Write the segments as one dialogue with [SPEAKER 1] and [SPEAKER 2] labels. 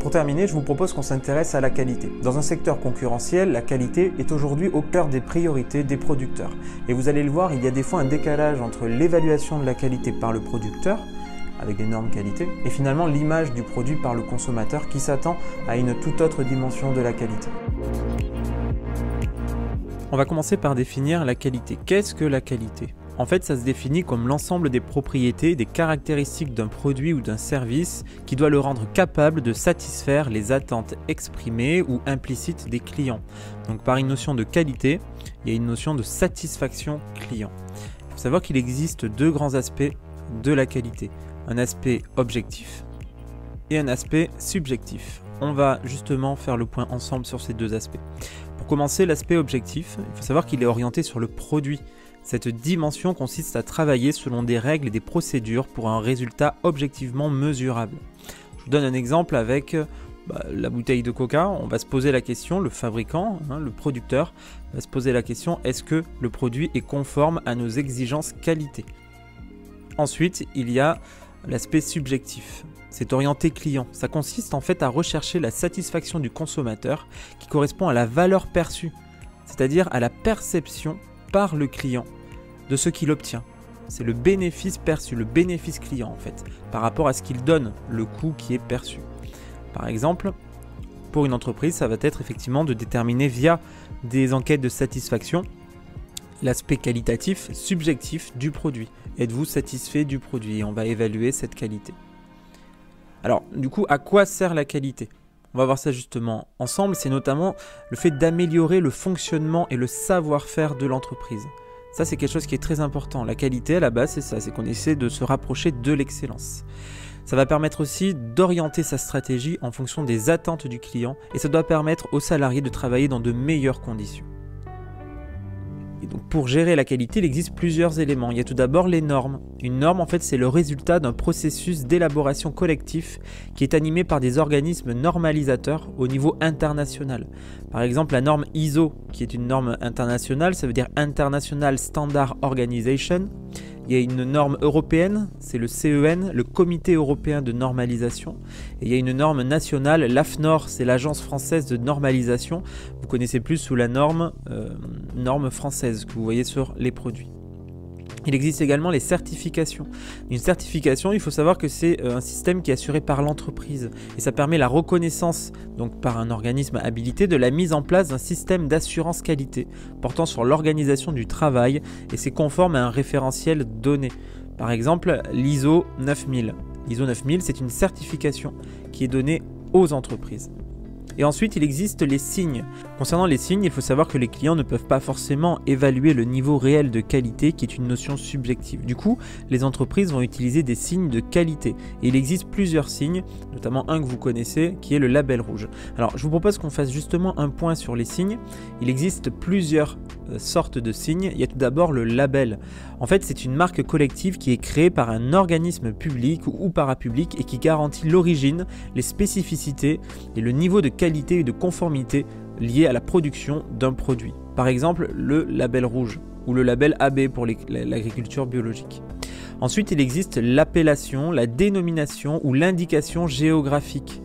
[SPEAKER 1] Pour terminer, je vous propose qu'on s'intéresse à la qualité. Dans un secteur concurrentiel, la qualité est aujourd'hui au cœur des priorités des producteurs. Et vous allez le voir, il y a des fois un décalage entre l'évaluation de la qualité par le producteur, avec des normes qualité, et finalement l'image du produit par le consommateur qui s'attend à une toute autre dimension de la qualité. On va commencer par définir la qualité. Qu'est-ce que la qualité ? En fait, ça se définit comme l'ensemble des propriétés, des caractéristiques d'un produit ou d'un service qui doit le rendre capable de satisfaire les attentes exprimées ou implicites des clients. Donc par une notion de qualité, il y a une notion de satisfaction client. Il faut savoir qu'il existe deux grands aspects de la qualité. Un aspect objectif et un aspect subjectif. On va justement faire le point ensemble sur ces deux aspects. Pour commencer, l'aspect objectif, il faut savoir qu'il est orienté sur le produit. Cette dimension consiste à travailler selon des règles et des procédures pour un résultat objectivement mesurable. Je vous donne un exemple avec la bouteille de coca. On va se poser la question, le fabricant, le producteur, va se poser la question, est-ce que le produit est conforme à nos exigences qualité ? Ensuite, il y a l'aspect subjectif. C'est orienté client. Ça consiste en fait à rechercher la satisfaction du consommateur qui correspond à la valeur perçue, c'est-à-dire à la perception par le client de ce qu'il obtient. C'est le bénéfice perçu, le bénéfice client en fait, par rapport à ce qu'il donne, le coût qui est perçu. Par exemple, pour une entreprise, ça va être effectivement de déterminer via des enquêtes de satisfaction l'aspect qualitatif, subjectif du produit. Êtes-vous satisfait du produit ? On va évaluer cette qualité. Alors, du coup, à quoi sert la qualité ? On va voir ça justement ensemble, c'est notamment le fait d'améliorer le fonctionnement et le savoir-faire de l'entreprise. Ça, c'est quelque chose qui est très important. La qualité, à la base, c'est ça, c'est qu'on essaie de se rapprocher de l'excellence. Ça va permettre aussi d'orienter sa stratégie en fonction des attentes du client et ça doit permettre aux salariés de travailler dans de meilleures conditions. Et donc pour gérer la qualité, il existe plusieurs éléments. Il y a tout d'abord les normes. Une norme, en fait, c'est le résultat d'un processus d'élaboration collectif qui est animé par des organismes normalisateurs au niveau international. Par exemple, la norme ISO, qui est une norme internationale, ça veut dire International Standard Organization. Il y a une norme européenne, c'est le CEN, le Comité européen de normalisation. Et il y a une norme nationale, l'AFNOR, c'est l'Agence française de normalisation. Vous connaissez plus sous la norme française que vous voyez sur les produits. Il existe également les certifications. Une certification, il faut savoir que c'est un système qui est assuré par l'entreprise et ça permet la reconnaissance, donc par un organisme habilité, de la mise en place d'un système d'assurance qualité portant sur l'organisation du travail et c'est conforme à un référentiel donné. Par exemple, l'ISO 9000. L'ISO 9000, c'est une certification qui est donnée aux entreprises. Et ensuite, il existe les signes. Concernant les signes, il faut savoir que les clients ne peuvent pas forcément évaluer le niveau réel de qualité qui est une notion subjective. Du coup, les entreprises vont utiliser des signes de qualité. Et il existe plusieurs signes, notamment un que vous connaissez, qui est le label rouge. Alors, je vous propose qu'on fasse justement un point sur les signes. Il existe plusieurs sortes de signes. Il y a tout d'abord le label. En fait, c'est une marque collective qui est créée par un organisme public ou parapublic et qui garantit l'origine, les spécificités et le niveau de qualité et de conformité liés à la production d'un produit. Par exemple, le label rouge ou le label AB pour l'agriculture biologique. Ensuite, il existe l'appellation, la dénomination ou l'indication géographique.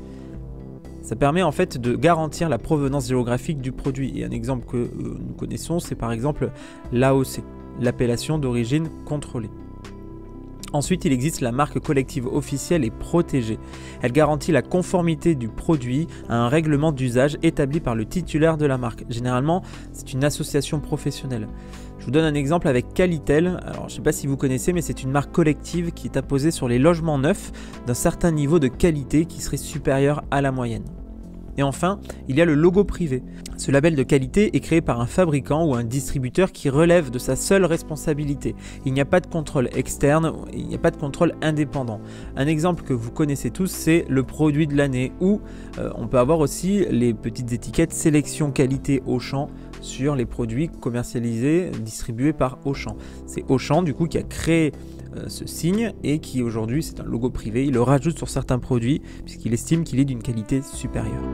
[SPEAKER 1] Ça permet en fait de garantir la provenance géographique du produit. Et un exemple que nous connaissons, c'est par exemple l'AOC, l'appellation d'origine contrôlée. Ensuite, il existe la marque collective officielle et protégée. Elle garantit la conformité du produit à un règlement d'usage établi par le titulaire de la marque. Généralement, c'est une association professionnelle. Je vous donne un exemple avec Qualitel. Alors, je ne sais pas si vous connaissez, mais c'est une marque collective qui est apposée sur les logements neufs d'un certain niveau de qualité qui serait supérieur à la moyenne. Et enfin, il y a le logo privé. Ce label de qualité est créé par un fabricant ou un distributeur qui relève de sa seule responsabilité. Il n'y a pas de contrôle externe, il n'y a pas de contrôle indépendant. Un exemple que vous connaissez tous, c'est le produit de l'année ou on peut avoir aussi les petites étiquettes sélection qualité Auchan sur les produits commercialisés, distribués par Auchan. C'est Auchan du coup qui a créé ce signe et qui aujourd'hui c'est un logo privé. Il le rajoute sur certains produits puisqu'il estime qu'il est d'une qualité supérieure.